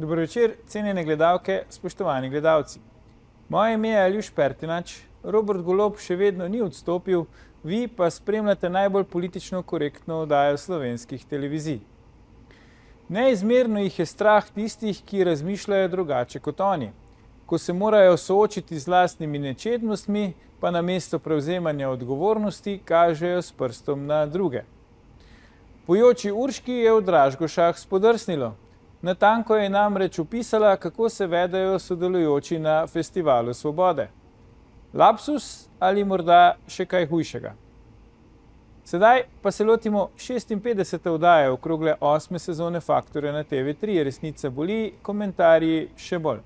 Dobro večer, cenjene gledalke, spoštovani gledalci. Moje ime je Aljuš Pertinač, Robert Golob še vedno ni odstopil, vi pa spremljate najbolj politično korektno oddajo slovenskih televizij. Neizmerno jih je strah tistih, ki razmišljajo drugače kot oni. Ko se morajo soočiti z lastnimi nečednostmi, pa namesto prevzemanja odgovornosti kažejo s prstom na druge. Pojoči Urški je v Dražgošah spodrsnilo. Natanko je namreč opisala, kako se vedejo sodelujoči na Festivalu svobode. Lapsus ali morda še kaj hujšega. Sedaj pa se lotimo 56. oddaje okrogle 8. sezone Faktorja na TV3. Resnica boli, komentarji še bolj.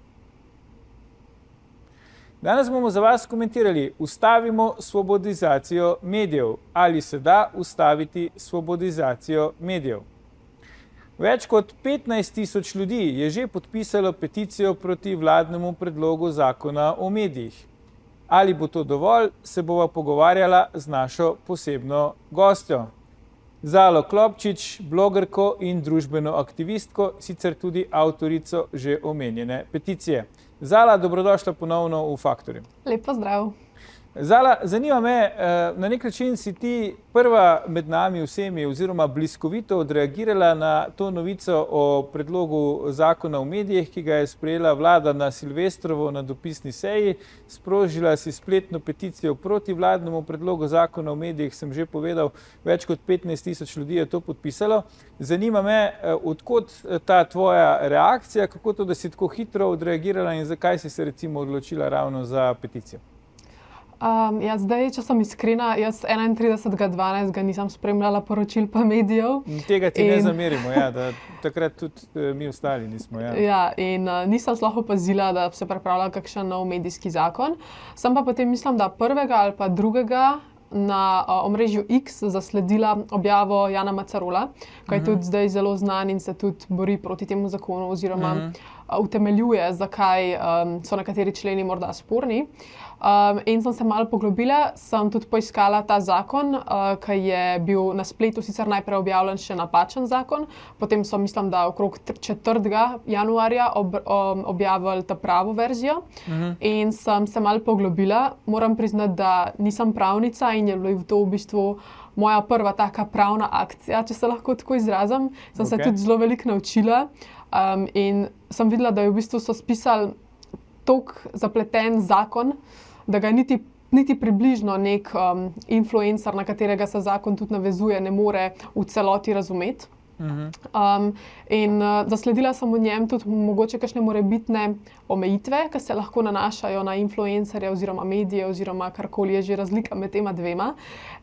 Danes bomo za vas komentirali: ustavimo svobodizacijo medijev. Ali se da ustaviti svobodizacijo medijev? Več kot 15.000 ljudi je že podpisalo peticijo proti vladnemu predlogu zakona o medijih. Ali bo to dovolj, se bova pogovarjala z našo posebno gostjo. Zalo Klopčič, blogerko in družbeno aktivistko, sicer tudi avtorico že omenjene peticije. Zala, dobrodošla ponovno v Faktorju. Lep pozdrav. Zala, zanima me, na nek način si ti prva med nami vsemi oziroma bliskovito odreagirala na to novico o predlogu zakona o medijih, ki ga je sprejela vlada na Silvestrovo na dopisni seji. Sprožila si spletno peticijo proti vladnemu predlogu zakona o medijih, sem že povedal, več kot 15.000 ljudi je to podpisalo. Zanima me, odkot ta tvoja reakcija, kako to, da si tako hitro odreagirala in zakaj si se recimo odločila ravno za peticijo? Zdaj, če sem iskrena, jaz 31.12. nisem spremljala poročil pa medijev. Tega ti ne zamerimo, da takrat tudi mi ostali nismo. In nisem sploh opazila, da se pripravlja kakšen nov medijski zakon. Sem pa potem, mislim, da prvega ali pa drugega na omrežju X zasledila objavo Jana Macarola, ki je tudi zdaj zelo znan in se tudi bori proti temu zakonu oziroma utemeljuje, zakaj so nekateri členi morda sporni. In sem se malo poglobila, sem tudi poiskala ta zakon, ki je bil na spletu sicer najprej objavljen še napačen zakon, potem so, mislim, da okrog 4. januarja objavili ta pravo verzijo. In sem se malo poglobila. Moram priznati, da nisem pravnica in je bilo to v bistvu moja prva taka pravna akcija, če se lahko tako izrazim. Sem se tudi zelo veliko naučila in sem videla, da je v bistvu so spisali toliko zapleten zakon, da ga niti približno nek influencer, na katerega se zakon tudi navezuje, ne more v celoti razumeti. In zasledila sem v njem tudi mogoče kakšne morebitne omejitve, ki se lahko nanašajo na influencerje oziroma medije oziroma karkoli je že razlika med tema dvema.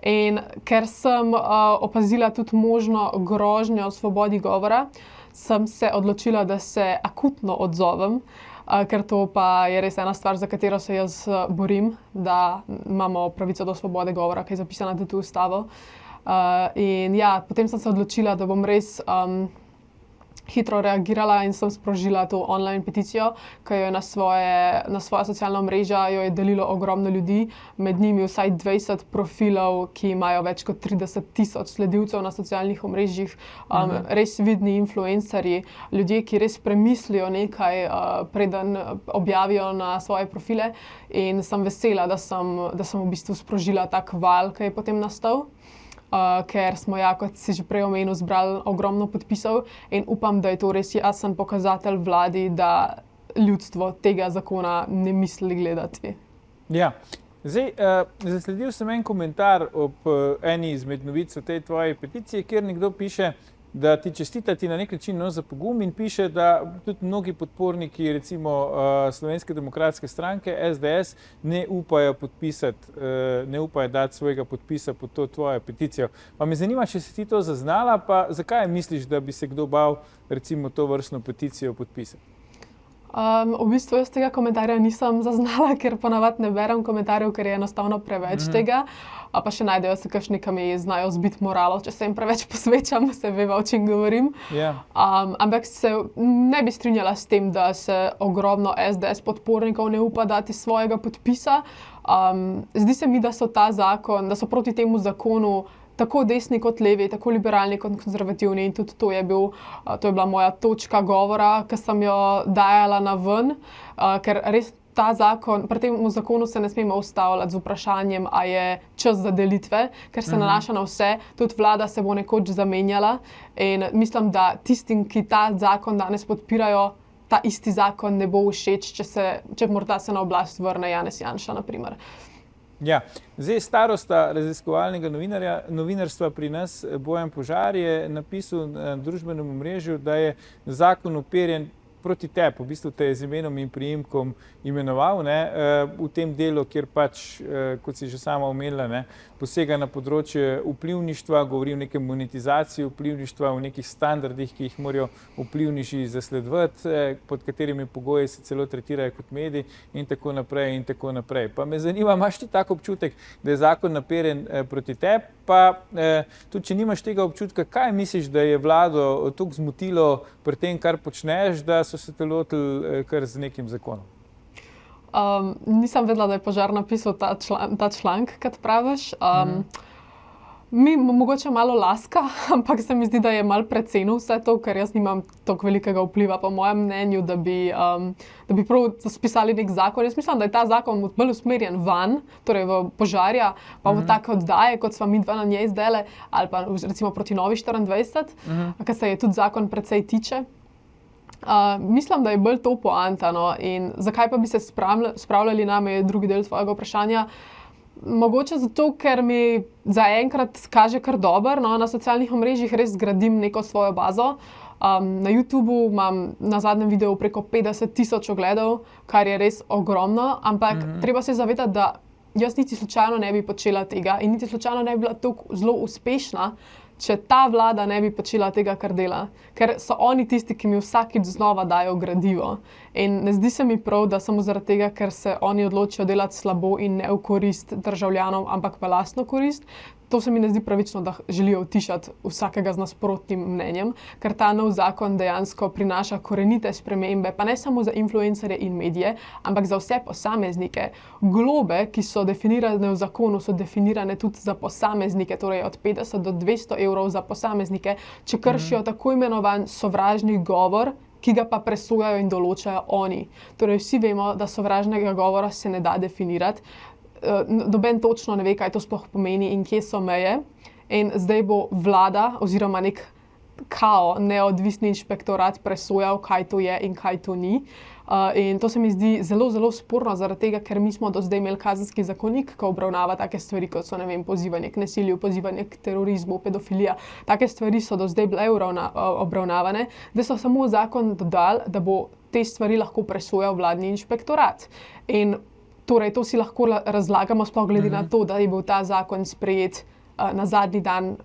In ker sem opazila tudi možno grožnjo svobodi govora, sem se odločila, da se akutno odzovem, ker to pa je res ena stvar, za katero se jaz borim, da imamo pravico do svobode govora, ki je zapisana tudi v ustavo. In potem sem se odločila, da bom res hitro reagirala in sem sprožila to online peticijo, ki jo je na svoja socialna omrežja jo je delilo ogromno ljudi, med njimi vsaj 20 profilov, ki imajo več kot 30.000 sledilcev na socialnih omrežjih, res vidni influencerji, ljudje, ki res premislijo nekaj, preden objavijo na svoje profile, in sem vesela, da sem v bistvu sprožila tak val, ki je potem nastal. Ker smo, kot si že prej omenil, zbrali ogromno podpisov in upam, da je to res jasen pokazatelj vladi, da ljudstvo tega zakona ne misli gledati. Zdaj, zasledil sem en komentar ob eni izmed novic o tej tvoji peticiji, kjer nekdo piše, da ti čestita ti na nek način za pogum in piše, da tudi mnogi podporniki recimo Slovenske demokratske stranke, SDS, ne upajo dati svojega podpisa pod to tvojo peticijo. Pa me zanima, če si ti to zaznala, pa zakaj misliš, da bi se kdo bal recimo to vrstno peticijo podpisati? V bistvu jaz tega komentarja nisem zaznala, ker ponavadi ne berem komentarjev, ker je enostavno preveč tega. Pa še najdejo se kakšni, ki mi znajo zbiti moralo, če se jim preveč posvečam, se veva, o čem govorim. Ampak se ne bi strinjala s tem, da se ogromno SDS podpornikov ne upa dati svojega podpisa. Zdi se mi, da so proti temu zakonu tako desni kot levi, tako liberalni kot konzervativni, in tudi to je bila moja točka govora, ki sem jo dajala na ven, ker res ta zakon, pri tem zakonu se ne smemo ustavljati z vprašanjem, a je čas za delitve, ker se nanaša na vse, tudi vlada se bo nekoč zamenjala in mislim, da tistim, ki ta zakon danes podpirajo, ta isti zakon ne bo všeč, če morda se na oblast vrne Janez Janša, na primer. Ja, zdaj starosta raziskovalnega novinarstva pri nas, Bojan Požar, je napisal na družbenem omrežju, da je zakon uperjen proti tebi, v bistvu te je z imenom in priimkom imenoval, v tem delu, kjer pač, kot si že sama omenila, posega na področje vplivništva, govori o nekem monetizaciji vplivništva, o nekih standardih, ki jih morajo vplivneži zasledovati, pod katerimi pogoji se celo tretirajo kot mediji in tako naprej in tako naprej. Pa me zanima, imaš ti tak občutek, da je zakon naperjen proti tebi, pa tudi če nimaš tega občutka, kaj misliš, da je vlado toliko zmotilo pri tem, kar počneš, da so se te lotili kar z nekim zakonom? Nisem vedela, da je Požar napisal ta članek, kot praviš. Mi mogoče malo laska, ampak se mi zdi, da je malo precenil vse to, ker jaz nimam toliko velikega vpliva, po mojem mnenju, da bi prav spisali nek zakon. Jaz mislim, da je ta zakon bolj usmerjen van, torej v Požarja, pa v take oddaje, kot sva mi dva na njej zdajle, ali pa recimo proti Novi 24, ker se je tudi zakon precej tiče. Mislim, da je bolj to poanta, no, in zakaj pa bi se spravljali name, je drugi del tvojega vprašanja. Mogoče zato, ker mi zaenkrat kaže kar dobro, no, na socialnih omrežjih res zgradim neko svojo bazo. Na YouTubu imam na zadnjem videu preko 50,000 ogledov, kar je res ogromno, ampak treba se zavedati, da jaz niti slučajno ne bi počela tega in niti slučajno ne bi bila tako zelo uspešna, če ta vlada ne bi počela tega, kar dela. Ker so oni tisti, ki mi vsakič znova dajo gradivo. In ne zdi se mi prav, da samo zaradi tega, ker se oni odločijo delati slabo in ne v korist državljanov, ampak v lastno korist. To se mi ne zdi pravično, da želijo utišati vsakega z nasprotnim mnenjem, ker ta nov zakon dejansko prinaša korenite spremembe, pa ne samo za influencerje in medije, ampak za vse posameznike. Globe, ki so definirane v zakonu, so definirane tudi za posameznike, torej od 50 do 200 evrov za posameznike, če kršijo tako imenovan sovražni govor, ki ga pa presojajo in določajo oni. Torej vsi vemo, da sovražnega govora se ne da definirati. Noben točno ne ve, kaj to sploh pomeni in kje so meje. In zdaj bo vlada oziroma nek neodvisni inšpektorat presojal, kaj to je in kaj to ni. In to se mi zdi zelo, zelo sporno, zaradi tega, ker mi smo do zdaj imeli kazenski zakonik, ki obravnava take stvari, kot so, pozivanje k nasilju, pozivanje k terorizmu, pedofilija. Take stvari so do zdaj bile obravnavane, da so samo zakon dodali, da bo te stvari lahko presojal vladni inšpektorat. In torej, to si lahko razlagamo, sploh glede na to, da je bil ta zakon sprejet na zadnji dan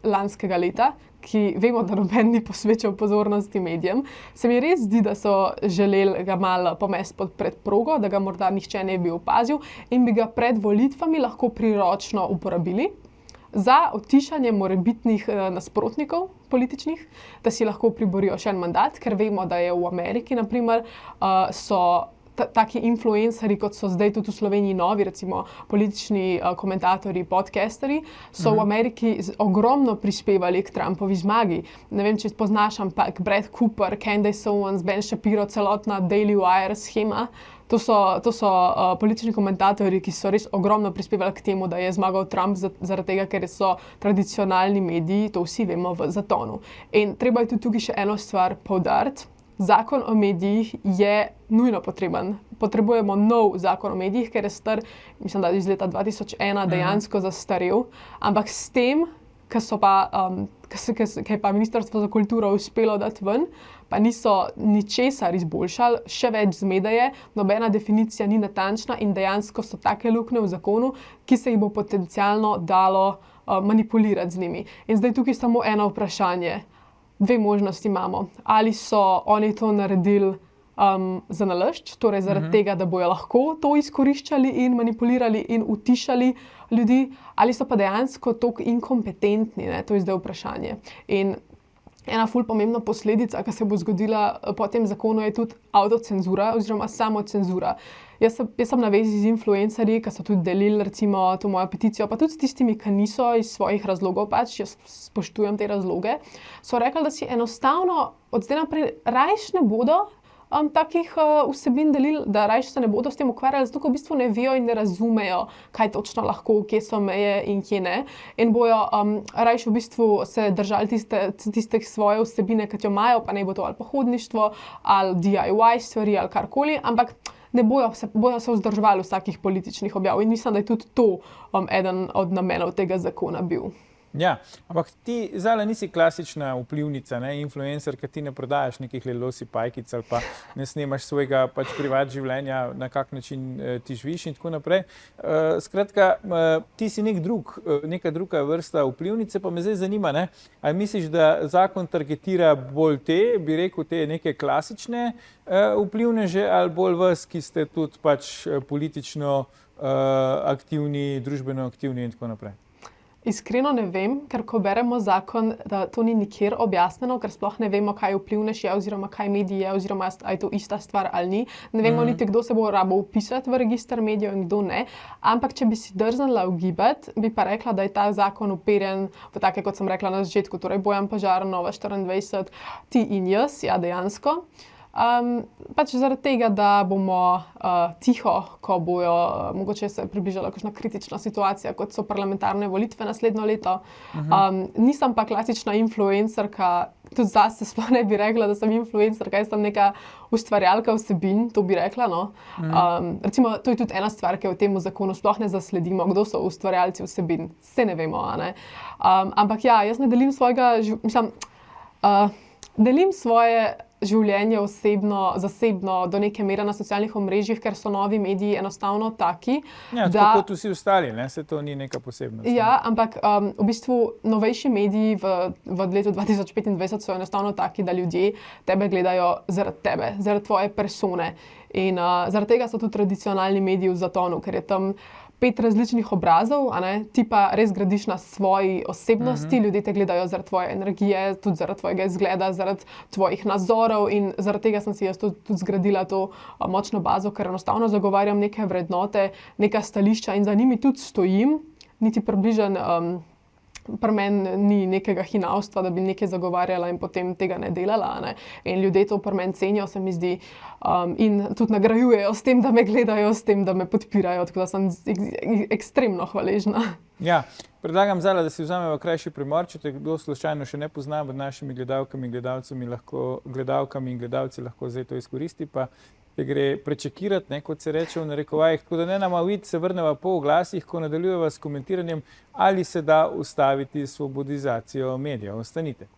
lanskega leta, ki vemo, da noben ni posvečal pozornosti medijem. Se mi res zdi, da so želeli ga malo pomesti pod predprogo, da ga morda nihče ne bi opazil in bi ga pred volitvami lahko priročno uporabili za utišanje morebitnih nasprotnikov političnih, da si lahko priborijo še en mandat, ker vemo, da je v Ameriki, na primer, so taki influencerji, kot so zdaj tudi v Sloveniji novi, recimo politični komentatorji, podcasterji, so v Ameriki ogromno prispevali k Trumpovi zmagi. Ne vem, če poznaš, ampak Brad Cooper, Candace Owens, Ben Shapiro, celotna Daily Wire shema. To so politični komentatorji, ki so res ogromno prispevali k temu, da je zmagal Trump, zaradi tega, ker so tradicionalni mediji, to vsi vemo, v zatonu. In treba je tudi tukaj še eno stvar poudariti. Zakon o medijih je nujno potreben. Potrebujemo nov zakon o medijih, ker je star, mislim, da iz leta 2001 dejansko zastarel, ampak s tem, ki je pa Ministrstvo za kulturo uspelo dati ven, pa niso ničesar izboljšali, še več zmede je, nobena definicija ni natančna in dejansko so take luknje v zakonu, ki se jih bo potencialno dalo manipulirati z njimi. In zdaj tukaj samo eno vprašanje. Dve možnosti imamo. Ali so oni to naredili za nalašč, torej zaradi tega, da bojo lahko to izkoriščali in manipulirali in utišali ljudi, ali so pa dejansko toliko inkompetentni, to je zdaj vprašanje. In ena ful pomembna posledica, ki se bo zgodila po tem zakonu, je tudi avtocenzura oziroma samocenzura. Jaz sem na vezi z influencerji, ki so tudi delili recimo to mojo peticijo, pa tudi s tistimi, ki niso iz svojih razlogov, pač jaz spoštujem te razloge, so rekli, da si enostavno od zdaj naprej rajš ne bodo takih vsebin delili, da rajš se ne bodo s tem ukvarjali, zato ko v bistvu ne vejo in ne razumejo, kaj točno lahko, kje so meje in kje ne. In bojo rajš v bistvu se držali tiste svoje vsebine, ki jo imajo, pa ne bo to ali pohodništvo, ali DIY stvari, ali karkoli, ampak ne bojo se vzdrževali vsakih političnih objav. In mislim, da je tudi to eden od namenov tega zakona bil. Ja, ampak ti zdaj nisi klasična vplivnica, ne, influencer, ki ti ne prodajaš nekih losi pajkic ali pa ne snemaš svojega pač privat življenja, na kak način ti živiš in tako naprej. Skratka, ti si neka druga vrsta vplivnice, pa me zdaj zanima, ne, ali misliš, da zakon targetira bolj bi rekel, te neke klasične vplivneže ali bolj vas, ki ste tudi pač politično aktivni, družbeno aktivni in tako naprej? Iskreno ne vem, ker ko beremo zakon, da to ni nikjer objasnjeno, ker sploh ne vemo, kaj vplivnež je oziroma kaj medij je oziroma je to ista stvar ali ni. Ne vemo niti, kdo se bo rabo vpisati v register medijev in kdo ne. Ampak, če bi si drznila ugibati, bi pa rekla, da je ta zakon uperjen v take, kot sem rekla na začetku, torej Bojan Požar, Nova24, ti in jaz, ja dejansko. Pač zaradi tega, da bomo tiho, ko bojo mogoče se približala kakšna kritična situacija, kot so parlamentarne volitve naslednjo leto. Nisem pa klasična influencerka, tudi zase sploh ne bi rekla, da sem influencerka, jaz sem neka ustvarjalka vsebin, to bi rekla, no. Recimo, to je tudi ena stvar, ki v tem zakonu sploh ne zasledimo, kdo so ustvarjalci vsebin, se ne vemo, a ne. Ampak ja, jaz ne delim svojega, delim svoje življenje zasebno do neke mere na socialnih omrežjih, ker so novi mediji enostavno taki, ja, da... kot vsi ostali, ne? Se to ni neka posebnost. Ja, ampak v bistvu novejši mediji v letu 2025 so enostavno taki, da ljudje tebe gledajo zaradi tebe, zaradi tvoje persone. In zaradi tega so tudi tradicionalni mediji v zatonu, ker je tam 5 različnih obrazov, a ne? Ti pa res gradiš na svoji osebnosti, ljudje te gledajo zaradi tvoje energije, tudi zaradi tvojega izgleda, zaradi tvojih nazorov in zaradi tega sem si jaz tudi zgradila to močno bazo, ker enostavno zagovarjam neke vrednote, neka stališča in za njimi tudi stojim, niti približen pri meni ni nekega hinavstva, da bi nekaj zagovarjala in potem tega ne delala, ne? In ljudje to pri meni cenijo, se mi zdi, in tudi nagrajujejo s tem, da me gledajo, s tem, da me podpirajo, tako da sem ekstremno hvaležna. Ja, predlagam zdaj, da si vzamemo krajši premor, če te kdo slučajno še ne pozna, med našimi gledalkami in gledalci lahko zdaj to izkoristi, pa te gre prečekirati, ne, kot se reče v narekovajih, tako da ne nama vid, se vrneva po oglasih, ko nadaljujeva s komentiranjem, ali se da ustaviti svobodizacijo medijev. Ostanite.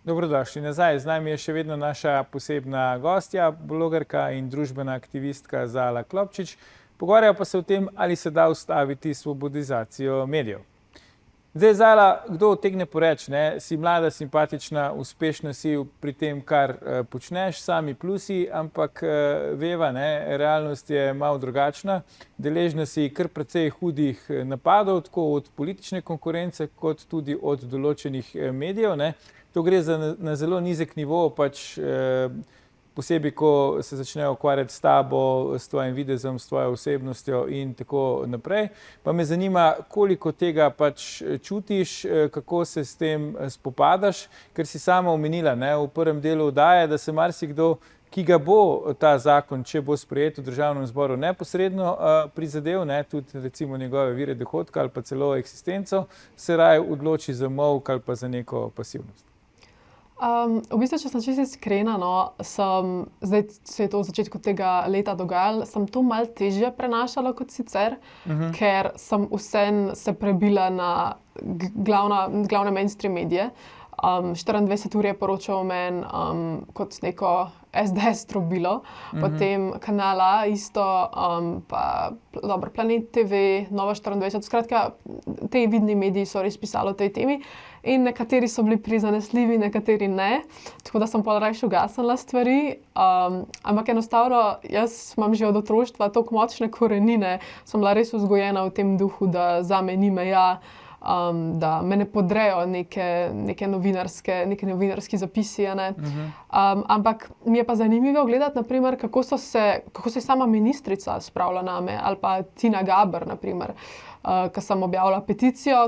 Dobrodošli nazaj. Z nami je še vedno naša posebna gostja, blogerka in družbena aktivistka Zala Klopčič. Pogovarjamo pa se o tem, ali se da ustaviti svobodizacijo medijev. Zdaj, Zala, kdo utegne poreči, ne? Si mlada, simpatična, uspešna si pri tem, kar počneš, sami plusi, ampak veva, ne? Realnost je malo drugačna. Deležna si kar precej hudih napadov, tako od politične konkurence, kot tudi od določenih medijev, ne? To gre na zelo nizek nivo, pač posebej, ko se začnejo ukvarjati s tabo, s tvojim videzom, s tvojo osebnostjo in tako naprej. Pa me zanima, koliko tega pač čutiš, kako se s tem spopadaš, ker si sama omenila, ne, v prvem delu oddaje, da se marsikdo, ki ga bo ta zakon, če bo sprejet v Državnem zboru, neposredno prizadel, ne, tudi recimo njegove vire dohodka ali pa celo eksistenco, se raje odloči za molk ali pa za neko pasivnost. V bistvu, če sem čisto iskrena, no, zdaj se je to v začetku tega leta dogajalo, sem to malo težje prenašala kot sicer, ker sem vseeno se prebila na glavne mainstream medije. 24 ur je poročal o meni kot neko SDS trobilo, potem kanala isto, pa dobro, Planet TV, Nova 24, skratka, te vidni mediji so res pisali o tej temi in nekateri so bili prizanesljivi, nekateri ne, tako da sem pol rajši ugasnila stvari, ampak enostavno jaz imam že od otroštva toliko močne korenine, sem bila res vzgojena v tem duhu, da zame ni meja, da me ne podrejo neke novinarski zapisi. Ampak mi je pa zanimivo gledati, naprimer, kako se je sama ministrica spravila name, ali pa Tina Gaber, naprimer, ko sem objavila peticijo,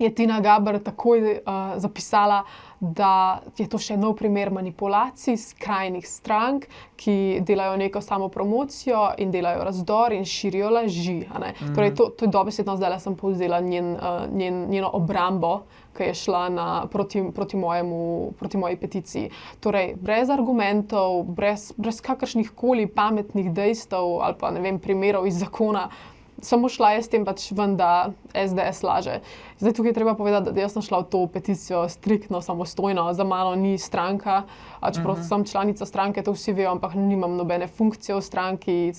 je Tina Gaber takoj zapisala, da je to še nov primer manipulacij skrajnih strank, ki delajo neko samopromocijo in delajo razdor in širijo laži. Torej, to je dobesedno, zdaj sem povzela njeno obrambo, ki je šla proti moji peticiji. Torej, brez argumentov, brez kakršnih koli pametnih dejstev ali pa ne vem, primerov iz zakona, samo šla je s tem pač ven, da SDS laže. Zdaj tukaj je treba povedati, da jaz sem šla v to peticijo striktno, samostojno, za mano ni stranka, čeprav sem članica stranke, to vsi vejo, ampak nimam nobene funkcije v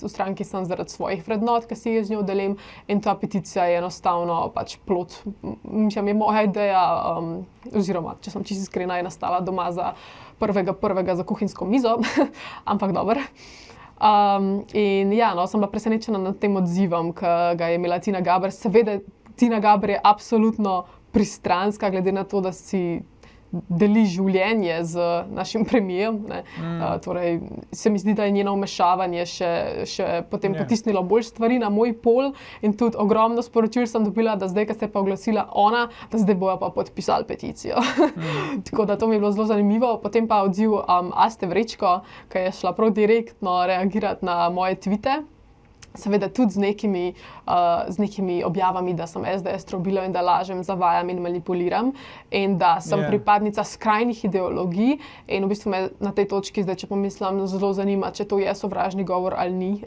stranki sem zaradi svojih vrednot, ki si jih z njo delim, in ta peticija je enostavno pač plod, mislim, je moja ideja, oziroma, če sem čisto iskrena, je nastala doma za prvega za kuhinjsko mizo, ampak dobro. In ja, no, sem bila presenečena nad tem odzivom, ki ga je imela Tina Gaber. Seveda, Tina Gaber je absolutno pristranska, glede na to, da si deli življenje z našim premijem. Torej, se mi zdi, da je njeno vmešavanje še potem potisnilo bolj stvari na moj pol in tudi ogromno sporočil sem dobila, da zdaj, ko se je pa oglasila ona, da zdaj bojo pa podpisali peticijo. Tako da to mi je bilo zelo zanimivo. Potem pa odziv Aste Vrečko, ki je šla prav direktno reagirati na moje tvite. Seveda tudi z nekimi objavami, da sem SDS trobilo in da lažem, zavajam in manipuliram in da sem pripadnica skrajnih ideologij in v bistvu me na tej točki, zdaj če pomislim, zelo zanima, če to je sovražni govor ali ni,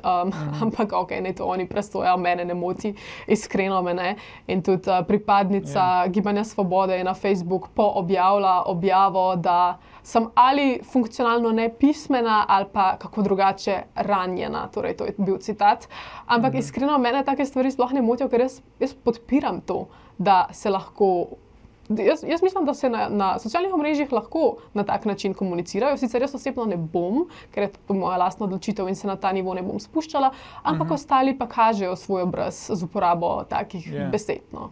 ampak ok, ne to oni presojajo, mene ne moti, iskreno me ne. In tudi pripadnica Gibanja Svobode je na Facebook objavila objavo, da sem ali funkcionalno nepismena ali pa kako drugače ranjena, torej to je bil citat. Ampak iskreno mene take stvari sploh ne motijo, ker jaz podpiram to, da se lahko, jaz mislim, da se na socialnih omrežjih lahko na tak način komunicirajo, sicer jaz osebno ne bom, ker je to moja lastna odločitev in se na ta nivo ne bom spuščala, ampak ostali pa kažejo svoj obraz z uporabo takih besed. No.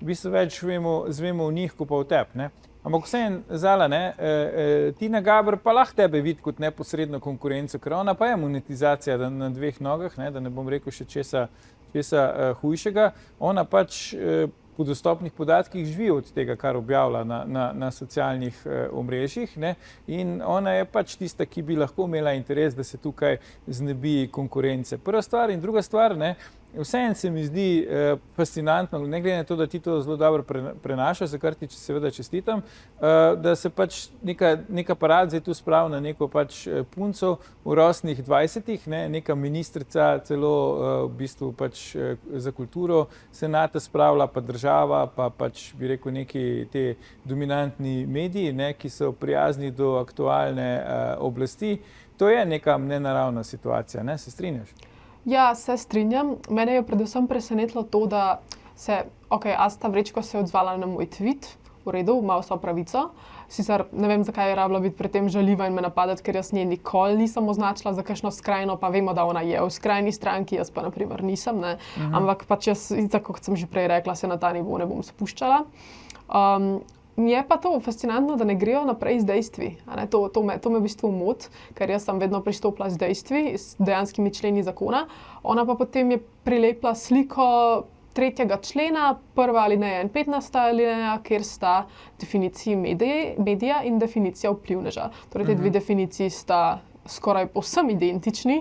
V bistvu več zvemo v njih, ko pa v tebi, ne? Ampak vseeno, Zala, Tina Gaber pa lahko tebe vidi kot neposredno konkurenco, ker ona pa je monetizacija na dveh nogah, ne, da ne bom rekel še česa hujšega. Ona pač po dostopnih podatkih živi od tega, kar objavlja na socialnih omrežjih, ne, in ona je pač tista, ki bi lahko imela interes, da se tukaj znebi konkurence. Prva stvar in druga stvar, ne, vseeno se mi zdi fascinantno, ne glede na to, da ti to zelo dobro prenašaš, za kar ti seveda čestitam, da se pač neka parad zdaj tu spravi na neko pač punco v rosnih 20-ih, neka ministrica celo v bistvu pač za kulturo senata spravila, pa država, pa pač bi rekel neki te dominantni mediji, ki so prijazni do aktualne oblasti. To je neka nenaravna situacija, ne? Se strinjaš? Ja, se strinjam. Mene je predvsem presenetilo to, da Asta Vrečko se je odzvala na moj tweet, v redu, ima vso pravico. Sicer ne vem, zakaj je rabila biti pri tem žaljiva in me napadati, ker jaz nje nikoli nisem označila za kakšno skrajno, pa vemo, da ona je v skrajni stranki, jaz pa na primer nisem, ne. Ampak pač jaz, tako kot sem že prej rekla, se na ta nivo ne bom spuščala. Mi je pa to fascinantno, da ne grejo naprej z dejstvi. To me v bistvu moti, ker jaz sem vedno pristopila z dejstvi, s dejanskimi členi zakona. Ona pa potem je prilepila sliko 3. člena, 1. alineja in 15. alineja, kjer sta definiciji medija in definicija vplivneža. Torej, te dve definiciji sta skoraj povsem identični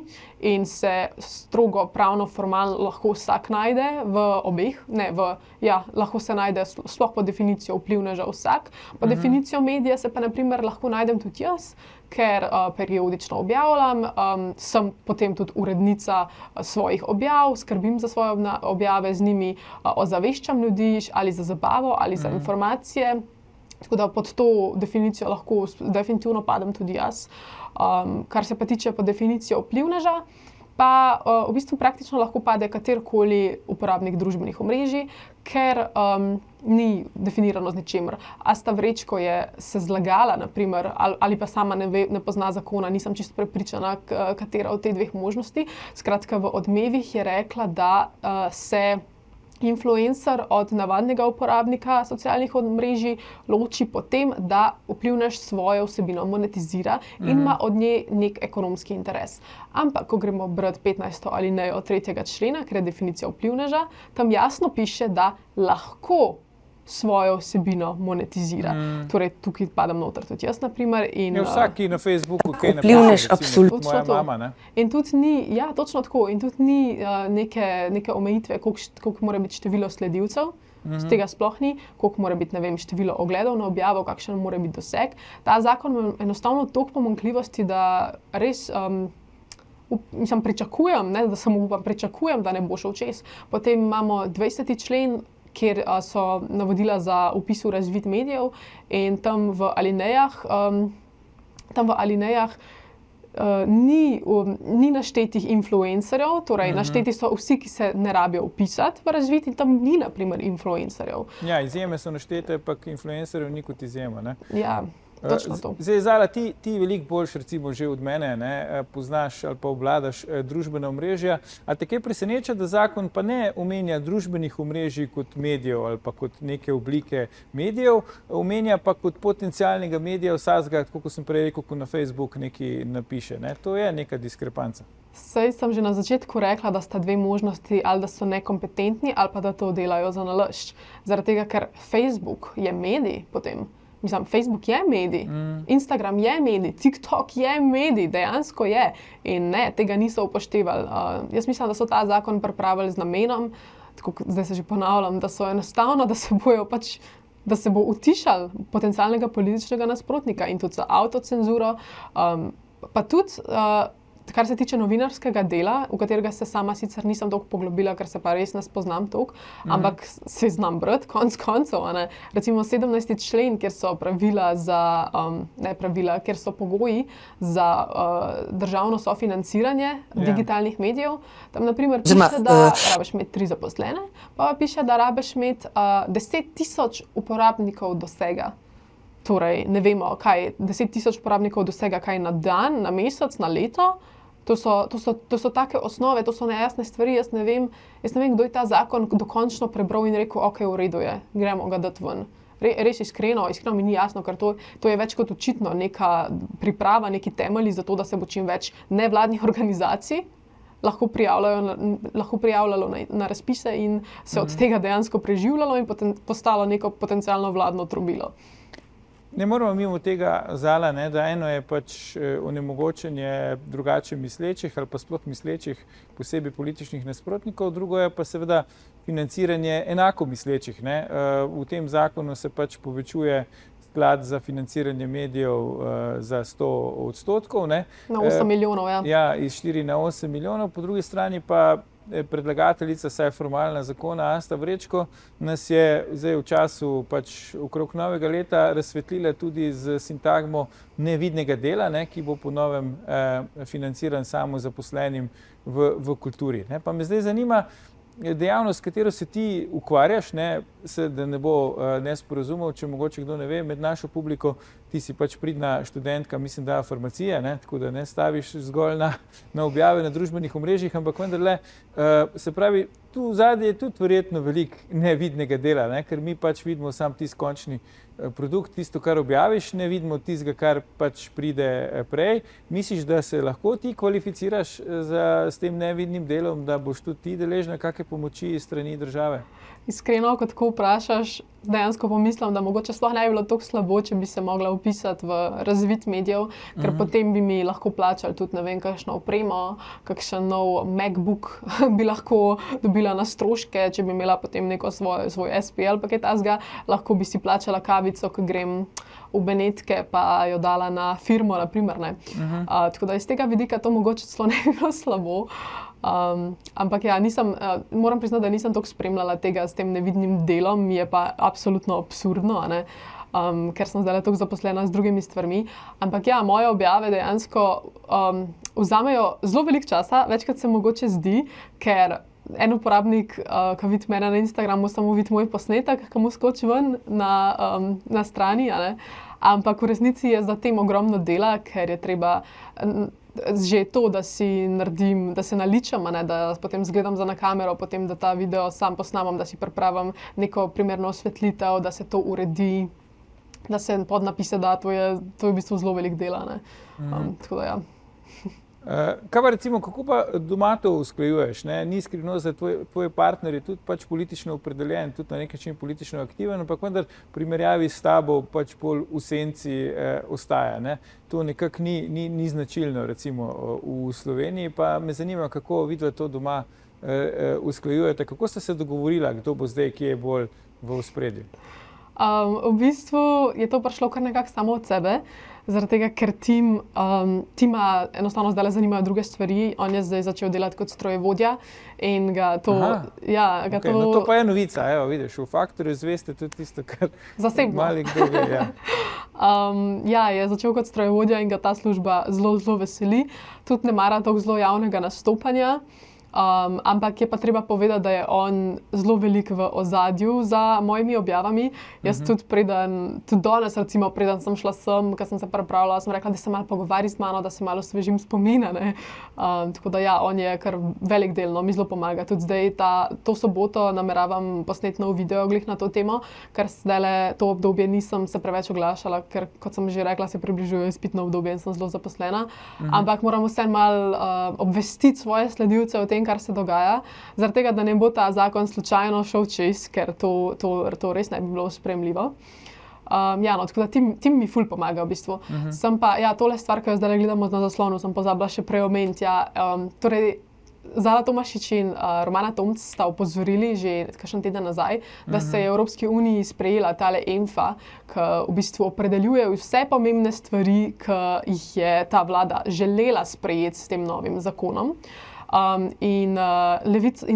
in se strogo pravno formalno lahko vsak najde v obeh, lahko se najde sploh po definicijo vplivneža vsak, po definicijo medija se pa na primer lahko najdem tudi jaz, ker periodično objavljam, sem potem tudi urednica svojih objav, skrbim za svoje objave, z njimi ozaveščam ljudi ali za zabavo ali za informacije. Tako da pod to definicijo lahko definitivno padem tudi jaz. Kar se pa tiče po definiciji vplivneža, pa v bistvu praktično lahko pade katerkoli uporabnik družbenih omrežij, ker ni definirano z ničemer. Asta Vrečko je se zlagala, naprimer, ali pa sama ne pozna zakona, nisem čisto prepričana, katera od teh dveh možnosti. Skratka, v Odmevih je rekla, da se influencer od navadnega uporabnika socialnih omrežij loči po tem, da vplivnež svojo vsebino monetizira in ima od nje nek ekonomski interes. Ampak, ko gremo brati 15. alinejo 3. člena, ker je definicija vplivneža, tam jasno piše, da lahko svojo vsebino monetizira. Torej, tukaj padam noter tudi jaz, naprimer. Vsak, ki na Facebooku kaj napiše, vplivnež, recimo, absolutno. moja mama, ne? In tudi ni, ja, točno tako, in tudi ni neke omejitve, koliko mora biti število sledilcev, z tega sploh ni, koliko mora biti, ne vem, število ogledov na objavo, kakšen mora biti doseg. Ta zakon ima enostavno toliko pomanjkljivosti, da res mislim, pričakujem, ne, da samo upam, pričakujem, da ne bo šel čez. Potem imamo 20. člen, kjer so navodila za vpis v razvid medijev in tam v alinejah ni naštetih influencerjev, torej našteti so vsi, ki se ne rabijo vpisati v razvid in tam ni, naprimer, influencerjev. Ja, izjeme so naštete, pa influencerjev ni kot izjema, ne? Ja. Točno to. Zdaj, Zala, ti veliko boljš, recimo, že od mene, ne, poznaš ali pa obvladaš družbena omrežja. A te kaj preseneča, da zakon pa ne omenja družbenih omrežij kot medijev ali pa kot neke oblike medijev, omenja pa kot potencialnega medija vsakega, tako kot sem prej rekel, ko na Facebook nekaj napiše, ne? To je neka diskrepanca. Saj sem že na začetku rekla, da sta dve možnosti, ali da so nekompetentni, ali pa da to delajo za nalašč. Zaradi tega, ker Facebook je medij potem. Mislim, Facebook je medij, Instagram je medij, TikTok je medij, dejansko je. In ne, tega niso upoštevali. Jaz mislim, da so ta zakon pripravili z namenom, tako zdaj se že ponavljam, da so enostavno, da se bo utišal potencialnega političnega nasprotnika in tudi za avtocenzuro. Pa tudi, kar se tiče novinarskega dela, v katerega se sama sicer nisem toliko poglobila, ker se pa res ne spoznam toliko, ampak se znam brati, konec koncev. Recimo 17. člen, kjer so kjer so pogoji za državno sofinanciranje digitalnih medijev. Tam naprimer piše, da rabiš imeti 3 zaposlene, pa piše, da rabiš imeti 10.000 uporabnikov dosega. Torej, ne vemo, kaj 10.000 uporabnikov dosega, kaj na dan, na mesec, na leto. To so take osnove, to so nejasne stvari. Jaz ne vem, kdo je ta zakon dokončno prebral in rekel, ok, v redu je, gremo ga dati ven. Res iskreno mi ni jasno, ker to je več kot očitno neka priprava, neki temelji za to, da se bo čim več nevladnih organizacij lahko prijavljalo na razpise in se od tega dejansko preživljalo in postalo neko potencialno vladno trobilo. Ne moramo mimo tega, Zala, ne, da eno je pač onemogočenje drugače mislečih ali pa sploh mislečih, posebej političnih nasprotnikov, drugo je pa seveda financiranje enako mislečih, ne. V tem zakonu se pač povečuje sklad za financiranje medijev za 100%, ne. Na 8 milijonov, ja. Ja, iz 4 na 8 milijonov, po drugi strani pa predlagateljica, saj formalna zakona, Asta Vrečko, nas je zdaj v času pač okrog novega leta razsvetlila tudi z sintagmo nevidnega dela, ne, ki bo po novem financiran samo zaposlenim v kulturi, ne. Pa me zdaj zanima, dejavnost, s katero se ti ukvarjaš, ne, da ne bo nesporazumov, če mogoče kdo ne ve, med našo publiko, ti si pač pridna študentka, mislim, da farmacije, ne, tako da ne staviš zgolj na objave na družbenih omrežjih, ampak vendarle, se pravi, tu zadnje je tudi verjetno veliko nevidnega dela, ne, ker mi pač vidimo sam tisti končni produkt, tisto, kar objaviš, ne vidimo tistega, kar pač pride prej. Misliš, da se lahko ti kvalificiraš s tem nevidnim delom, da boš tudi ti deležna kakšne pomoči iz strani države? Iskreno, ko tako vprašaš, dejansko pomislim, da mogoče sploh ne bi bilo tako slabo, če bi se mogla vpisati v razvid medijev, ker potem bi mi lahko plačali tudi, ne vem, kakšno opremo, kakšen nov MacBook bi lahko dobila na stroške, če bi imela potem neko svoj SPL paket azga, lahko bi si plačala kavico, ko grem v Benetke, pa jo dala na firmo, naprimer, ne. Tako da iz tega vidika to mogoče celo ne bi bilo slabo. Ampak ja, moram priznati, da nisem toliko spremljala tega s tem nevidnim delom, mi je pa absolutno absurdno, ne. ker sem zdaj toliko zaposlena z drugimi stvarmi. Ampak ja, moje objave dejansko vzamejo zelo veliko časa, večkrat se mogoče zdi, ker en uporabnik, ki vidi mene na Instagramu, samo vidi moj posnetek, ki mu skoči ven na strani, a ne? Ampak v resnici je za tem ogromno dela, ker je treba že to, da si naredim, da se naličam, a ne, da potem zgledam na kamero, potem da ta video sam posnamem, da si pripravim neko primerno osvetlitev, da se to uredi, da se podnapise da, to je v bistvu zelo velik dela, ne. Tako da ja. Kaj pa recimo, kako pa doma to usklajuješ, ne? Ni skrivnost, da tvoj partner je tudi pač politično opredeljen, tudi na nek način politično aktiven, ampak vendar primerjavi s tabo pač bolj v senci ostaja, ne? To nekako ni značilno recimo v Sloveniji, pa me zanima, kako vidva to doma usklajujete, kako sta se dogovorila, kdo bo zdaj kje bolj v ospredju? V bistvu je to prišlo kar nekako samo od sebe, zaradi tega, ker Tima enostavno zdaj zanimajo druge stvari. On je zdaj začel delati kot strojevodja in ga to... Ja, ga okay, to... No to pa je novica, evo, vidiš, v Faktorju zveste tudi tisto, kar zasebno. Mali kdo ve, ja. Ja, je začel kot strojevodja in ga ta služba zelo, zelo veseli. Tudi ne mara toliko zelo javnega nastopanja. Ampak je pa treba povedati, da je on zelo velik v ozadju za mojimi objavami. Jaz tudi danes, recimo, preden sem šla sem, ko sem se pripravljala, sem rekla, da se malo pogovari z mano, da se malo osvežim spomine, ne. Tako da ja, on je kar velik del, no, mi zelo pomaga. Tudi zdaj to soboto nameravam posneti nov video glih na to temo, ker zdajle to obdobje nisem se preveč oglašala, ker kot sem že rekla, se približuje izpitno obdobje in sem zelo zaposlena. Ampak moram vseeno malo obvestiti svoje sledilce o tem, kar se dogaja, zaradi tega, da ne bo ta zakon slučajno šel čez, ker to res ne bi bilo sprejemljivo. Ja, no, tako da tim mi ful pomaga v bistvu. Sem pa, ja, tole stvar, ki jo zdaj gledamo na zaslonu, sem pozabila še prej omeniti, ja, torej, Zala Tomašič in Romana Tomc sta opozorili že kakšen teden nazaj, da se je v Evropski uniji sprejela tale ENFA, ki v bistvu opredeljuje vse pomembne stvari, ki jih je ta vlada želela sprejeti s tem novim zakonom. In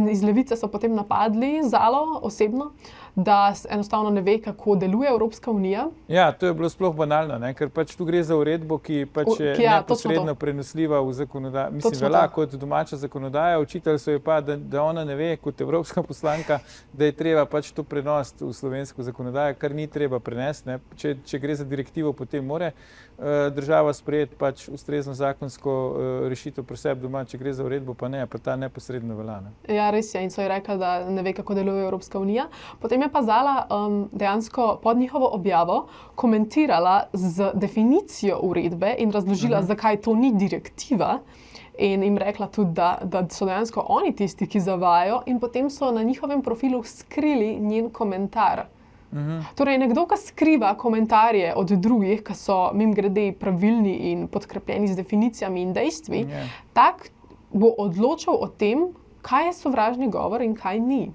iz Levice so potem napadli Zalo osebno, da enostavno ne ve, kako deluje Evropska unija. Ja, to je bilo sploh banalno, ne? Ker pač tu gre za uredbo, ki pač je neposredno prenosljiva v zakonodajo. Mislim, velja kot domača zakonodaja, učitelj so je pa, da ona ne ve, kot evropska poslanka, da je treba pač to prenosti v slovensko zakonodajo, kar ni treba prenesti, ne? Če gre za direktivo, potem mora država sprejeti pač ustrezno zakonsko rešitev pri sebi doma, če gre za uredbo, pa ne, pa ta neposredno velja. Ne? Ja, res je, in so ji rekli, da ne ve, kako deluje Evropska unija. Potem je pa Zala dejansko pod njihovo objavo komentirala z definicijo uredbe in razložila, zakaj to ni direktiva. In jim rekla tudi, da so dejansko oni tisti, ki zavajajo, in potem so na njihovem profilu skrili njen komentar. Torej, nekdo, ki skriva komentarje od drugih, ki so mimogrede pravilni in podkrepljeni z definicijami in dejstvi, tak bo odločal o tem, kaj je sovražni govor in kaj ni.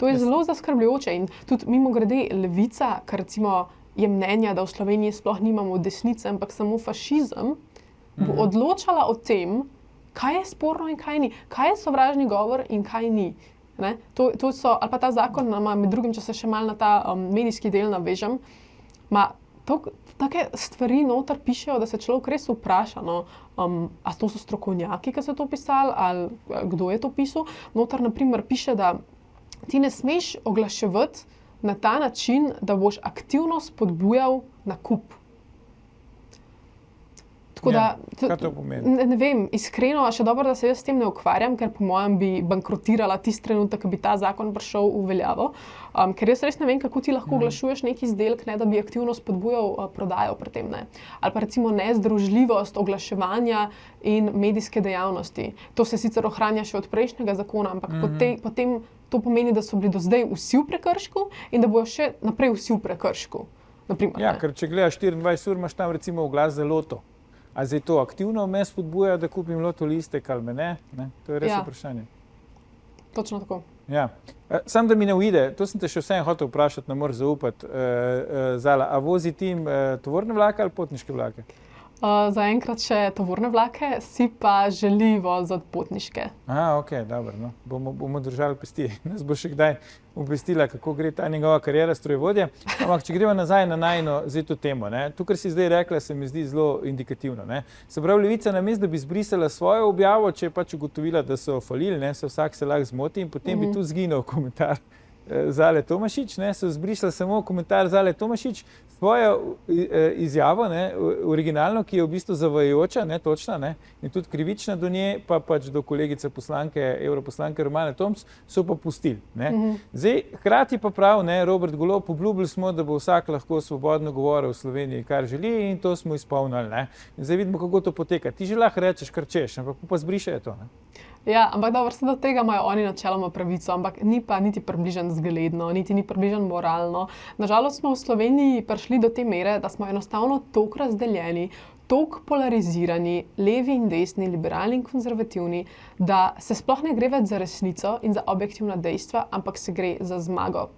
To je zelo zaskrbljujoče in tudi mimogrede Levica, ki recimo je mnenja, da v Sloveniji sploh nimamo desnice, ampak samo fašizem, bo odločala o tem, kaj je sporno in kaj ni, kaj je sovražni govor in kaj ni. Ne? To so, ali pa ta zakon, med drugim, če se še malo na ta medijski del navežem, take stvari noter pišejo, da se človek res vpraša, no, a to so strokovnjaki, ki so to pisali, ali kdo je to pisal. Noter, na primer, piše, da ti ne smeš oglaševati na ta način, da boš aktivno spodbujal nakup. Kaj to pomeni? Ne vem, iskreno, še dobro, da se jaz s tem ne ukvarjam, ker po mojem bi bankrotirala tisti trenutek, ko bi ta zakon prišel v veljavo. Ker jaz res ne vem, kako ti lahko oglašuješ neki izdelek, ne, da bi aktivno spodbujal prodajo pri tem. Ne. Ali pa recimo nezdružljivost oglaševanja in medijske dejavnosti. To se sicer ohranja še od prejšnjega zakona, ampak potem to pomeni, da so bili do zdaj vsi v prekršku in da bojo še naprej vsi v prekršku. Naprimer, ja, ker če gledaš 24 ur, imaš tam recimo oglas za loto. A zdaj to aktivno me spodbuja, da kupim loto listek ali me ne? To je res vprašanje. Točno tako. Ja. Sam da mi ne uide, to sem te še vsem hotel vprašati, ne moreš zaupati. Zala, a vozi tim tovorne vlake ali potniške vlake? Zaenkrat še tovorne vlake, si pa želi voziti potniške. Ok, dobro, no. Bomo držali pesti. Nas bo še kdaj obvestila, kako gre ta njegova kariera strojevodje. Ampak, če gremo nazaj na najino zdaj to temo, ne. To, kar si zdaj rekla, se mi zdi zelo indikativno, ne. Se pravi, Levica namesto, da bi zbrisala svojo objavo, če je pač ugotovila, da so falili, ne, vsak se lahko zmoti in potem bi tu zginil komentar Zale Tomašič, ne, so zbrisali samo komentar Zale Tomašič, svojo izjavo, ne, originalno, ki je v bistvu zavajajoča, ne, točna, ne, in tudi krivična do nje, pa pač do kolegice poslanke, europoslanke Romane Tomc, so pa pustili, ne. Zdaj, hkrati pa prav, ne, Robert Golob, obljubili smo, da bo vsak lahko svobodno govoril v Sloveniji, kar želi, in to smo izpolnili, ne. In zdaj vidimo, kako to poteka. Ti že lahko rečeš, kar češ, ampak pa zbrišajo to, ne. Ja, ampak dobro, vse do tega imajo oni načeloma pravico, ampak ni pa niti približno zgledno, niti ni približno moralno. Nažalost smo v Sloveniji prišli do te mere, da smo enostavno toliko razdeljeni, toliko polarizirani, levi in desni, liberalni in konzervativni, da se sploh ne gre več za resnico in za objektivna dejstva, ampak se gre za zmago.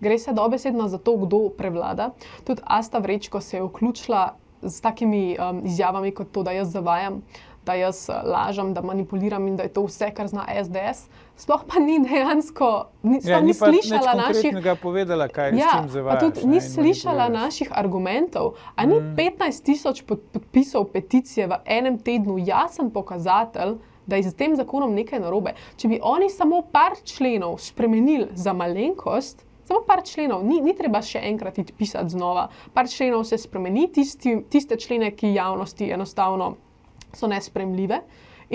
Gre se dobesedno za to, kdo prevlada. Tudi Asta Vrečko se je vključila s takimi izjavami kot to, da jaz zavajam, da jaz lažem, da manipuliram in da je to vse, kar zna SDS. Sploh pa ni dejansko, ni slišala naših... konkretnega povedala, kaj s čim zavajaš. Pa tudi ni slišala naših argumentov. A ni 15.000 podpisov peticije v enem tednu jasen pokazatelj, da je z tem zakonom nekaj narobe. Če bi oni samo par členov spremenili za malenkost, samo par členov, ni treba še enkrat iti pisati znova. Par členov se spremeni, tiste člene, ki javnosti enostavno so nesprejemljive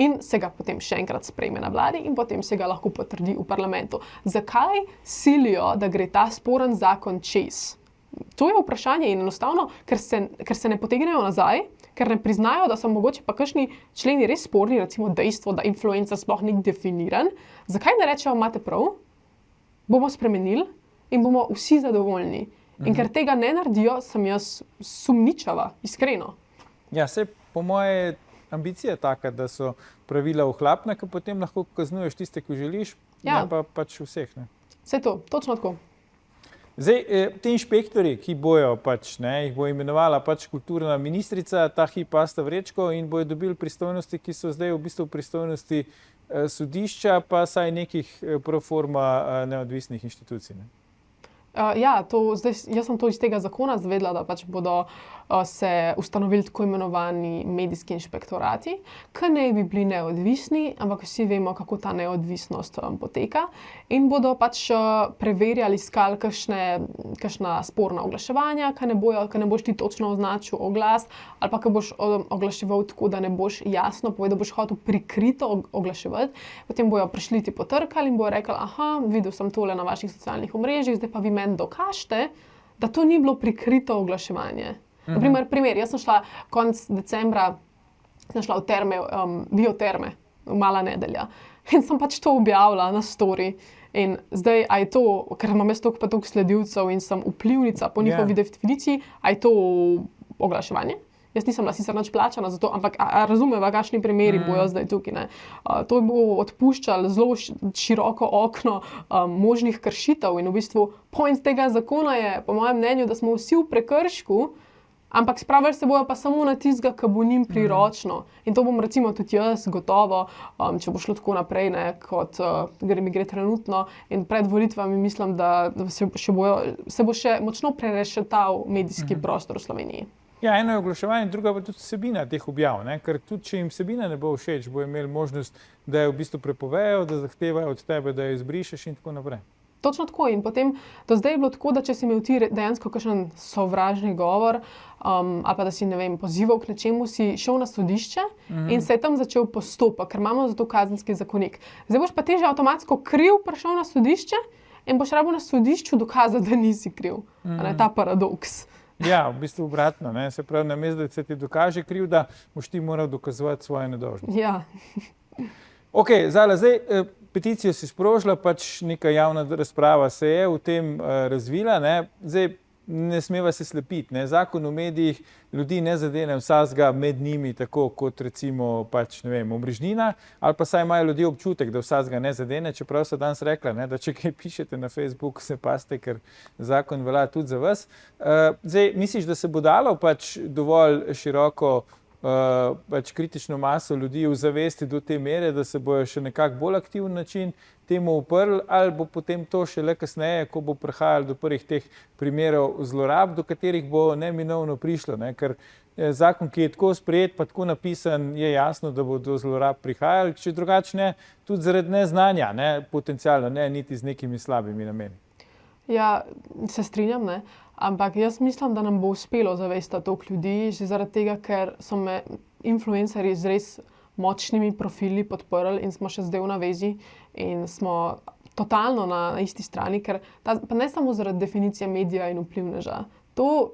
in se ga potem še enkrat sprejme na vladi in potem se ga lahko potrdi v parlamentu. Zakaj silijo, da gre ta sporen zakon čez? To je vprašanje in enostavno, ker se ne potegnejo nazaj, ker ne priznajo, da so mogoče pa kakšni členi res sporni, recimo dejstvo, da influencer sploh ni definiran. Zakaj ne rečejo, imate prav, bomo spremenili in bomo vsi zadovoljni. In ker tega ne naredijo, sem jaz sumničava, iskreno. Ja, saj po moje ambicija je taka, da so pravila ohlapna, ki potem lahko kaznuješ tiste, ki želiš, ne pa pač vseh. Ne. Vse to, točno tako. Zdaj, te inšpektori, ki bojo pač, ne, jih bo imenovala pač kulturna ministrica, ta hip Asta Vrečko in bojo dobili pristojnosti, ki so zdaj v bistvu pristojnosti sodišča, pa saj nekih pro forma neodvisnih inštitucij. Ne. Jaz sem to iz tega zakona zvedela, da pač bodo se ustanovili tako imenovani medijski inšpektorati, ki naj bi bili neodvisni, ampak vsi vemo, kako ta neodvisnost poteka in bodo pač preverjali, iskali kakšna sporna oglaševanja, ki ne boš ti točno označil oglas ali pa ki boš oglaševal tako, da ne boš jasno povedal, boš hotel prikrito oglaševati, potem bojo prišli ti potrkali in bojo rekli, aha, videl sem tole na vaših socialnih omrežjih, zdaj pa vi meni dokažite, da to ni bilo prikrito oglaševanje. Primer, jaz sem šla konec decembra, sem šla v terme, bioterme, v Mala Nedelja. In sem pač to objavila na story. In zdaj, a je to, ker imam jaz toliko pa toliko sledilcev in sem vplivnica po njihovi definiciji, a je to oglaševanje? Jaz nisem bila sicer nič plačana za to, ampak razumeva, kakšni primeri bojo zdaj tukaj. Ne? To bo odpuščalo zelo široko okno možnih kršitev in v bistvu point tega zakona je, po mojem mnenju, da smo vsi v prekršku, ampak spravili se bojo pa samo na tistega, ki bo njim priročno. In to bom recimo tudi jaz gotovo, če bo šlo tako naprej, ne, kot mi gre trenutno. In pred volitvami mislim, da se bo še močno prerešetal medijski prostor v Sloveniji. Ja, eno je oglaševanje, druga pa tudi vsebina teh objav, ne? Ker tudi, če jim vsebina ne bo všeč, bo imeli možnost, da jo v bistvu prepovejo, da zahtevajo od tebe, da jo izbrišeš in tako naprej. Točno tako in potem do zdaj je bilo tako, da če si imel ti dejansko kakšen sovražni govor ali pa da si, ne vem, pozival k nečemu, si šel na sodišče in se je tam začel postopek, ker imamo za to kazenski zakonik. Zdaj boš pa ti že avtomatsko kriv prišel na sodišče in boš rabil na sodišču dokazati, da nisi kriv. Ta paradoks. Ja, v bistvu obratno, ne? Se pravi, namesto da se ti dokaže krivda, boš ti moral dokazovati svoje nedolžnosti. Ja. Ok, Zala, zdaj peticijo si sprožila, pač neka javna razprava se je v tem razvila, ne? Zdaj, ne smeva se slepiti. Ne? Zakon o medijih ljudi ne zadene vsakega med njimi, tako kot recimo pač, ne vem, omrežnina, ali pa saj imajo ljudje občutek, da vsakega ne zadene, čeprav so danes rekla, ne, da če kaj pišete na Facebooku, se paste, ker zakon velja tudi za vas. Zdaj, misliš, da se bo dalo pač dovolj široko pač kritično maso ljudi v zavesti do te mere, da se bojo še nekako bolj aktiven način temu uprli, ali bo potem to šele kasneje, ko bo prihajalo do prvih teh primerov zlorab, do katerih bo neminovno prišlo, ne? Ker zakon, ki je tako sprejet, pa tako napisan, je jasno, da bo do zlorab prihajalo, če drugače ne, tudi zaradi neznanja, ne, potencialno, ne, niti z nekimi slabimi nameni. Ja, se strinjam, ne? Ampak jaz mislim, da nam bo uspelo zavesti toliko ljudi, že zaradi tega, ker so me influencerji z res močnimi profili podprli in smo še zdaj v navezi in smo totalno na isti strani, ker pa ne samo zaradi definicije medija in vplivneža. To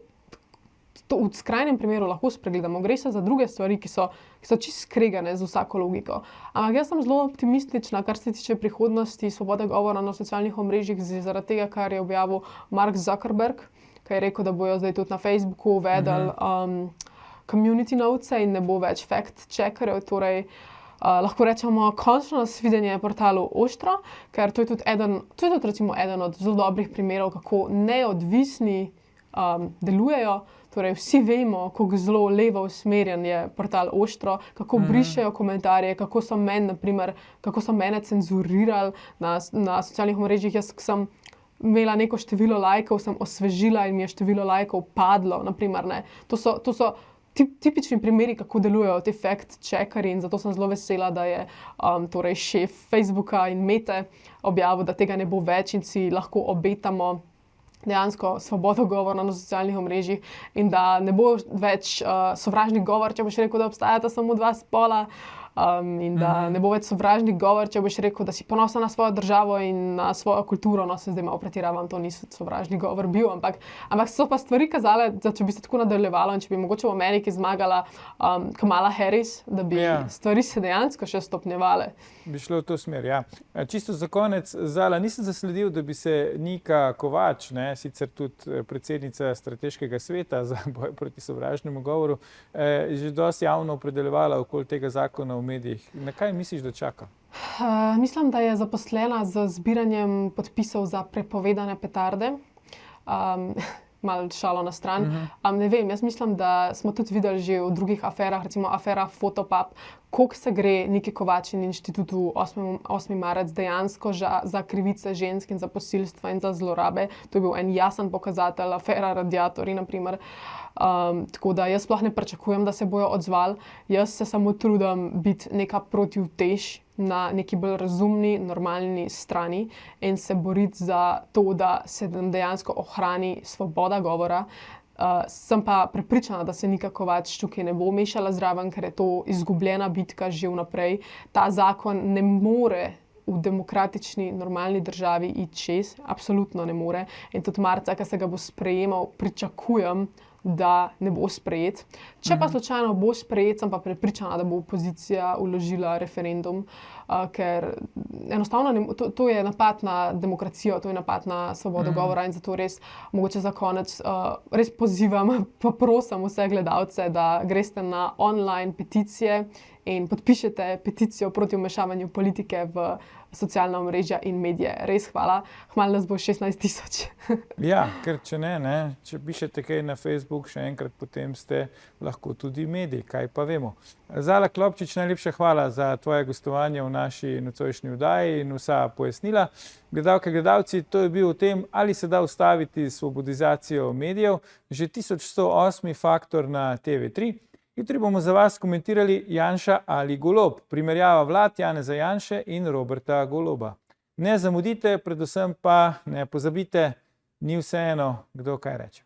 v skrajnem primeru lahko spregledamo. Gre se za druge stvari, ki so čisto skregane z vsako logiko. Ampak jaz sem zelo optimistična, kar se tiče prihodnosti svobode govora na socialnih omrežjih, zaradi tega, kar je objavil Mark Zuckerberg, ki je rekel, da bojo zdaj tudi na Facebooku uvedli community notes in ne bo več fact-checkerjev, torej lahko rečemo končno nasvidenje portalu Ostro, ker to je tudi recimo eden od zelo dobrih primerov, kako neodvisni delujejo. Torej, vsi vemo, kako zelo levo usmerjen je portal Ostro, kako brišejo komentarje, kako so mene cenzurirali na socialnih omrežjih. Jaz sem imela neko število lajkov, sem osvežila in mi je število lajkov padlo, naprimer, ne. To so tipični primeri, kako delujejo te fact-checkerji, in zato sem zelo vesela, da je torej šef Facebooka in Mete objavil, da tega ne bo več in si lahko obetamo dejansko svobodo govora na socialnih omrežjih in da ne bo več sovražni govor, če boš rekel, da obstajata samo dva spola, in da ne bo več sovražni govor, če boš rekel, da si ponosen na svojo državo in na svojo kulturo. No, se zdaj malo pretiravam, to ni sovražni govor bil, ampak so pa stvari kazale, da če bi se tako nadaljevalo in če bi mogoče v Ameriki zmagala Kamala Harris, da bi stvari se dejansko še stopnjevale. Bi šlo v to smer, ja. Čisto za konec, Zala, nisem zasledil, da bi se Nika Kovač, ne, sicer tudi predsednica strateškega sveta za boj proti sovražnemu govoru, že dosti javno opredeljevala okoli tega zakona v medijih. Na kaj misliš, da čaka? Mislim, da je zaposlena z zbiranjem podpisov za prepovedane petarde. Malo šalo na stran. Ne vem, jaz mislim, da smo tudi videli že v drugih aferah, recimo afera Fotopub, koliko se gre Niki Kovač in inštitutu 8. marec dejansko za krivice žensk in za posilstva in za zlorabe. To je bil en jasen pokazatelj, afera Radiatorji, naprimer. Tako da jaz sploh ne pričakujem, da se bojo odzvali. Jaz se samo trudim biti neka protivtež na neki bolj razumni, normalni strani in se boriti za to, da se dejansko ohrani svoboda govora. Sem pa prepričana, da se Nika Kovač tukaj ne bo mešala zraven, ker je to izgubljena bitka že vnaprej. Ta zakon ne more v demokratični, normalni državi iti čez, absolutno ne more. In tudi marca, ko se ga bo sprejemal, pričakujem, da ne bo sprejet. Če pa slučajno bo sprejet, sem pa prepričana, da bo opozicija vložila referendum, ker enostavno to je napad na demokracijo, to je napad na svobodo govora in zato res, mogoče za konec, res pozivam, pa prosim vse gledalce, da greste na online peticije in podpišete peticijo proti vmešavanju politike v socialna omrežja in medije. Res hvala. Hmalo nas bo 16.000. Ja, ker če ne, če pišete kaj na Facebook, še enkrat potem ste lahko tudi mediji, kaj pa vemo. Zala Klopčič, najlepša hvala za tvoje gostovanje v naši nocojšnji oddaji in vsa pojasnila. Gledalke, gledalci, to je bil o tem, ali se da ustaviti svobodizacijo medijev, že 1108. faktor na TV3. Jutri bomo za vas komentirali Janša ali Golob, primerjava vlad Janeza Janše in Roberta Goloba. Ne zamudite, predvsem pa ne pozabite, ni vseeno, kdo kaj reče.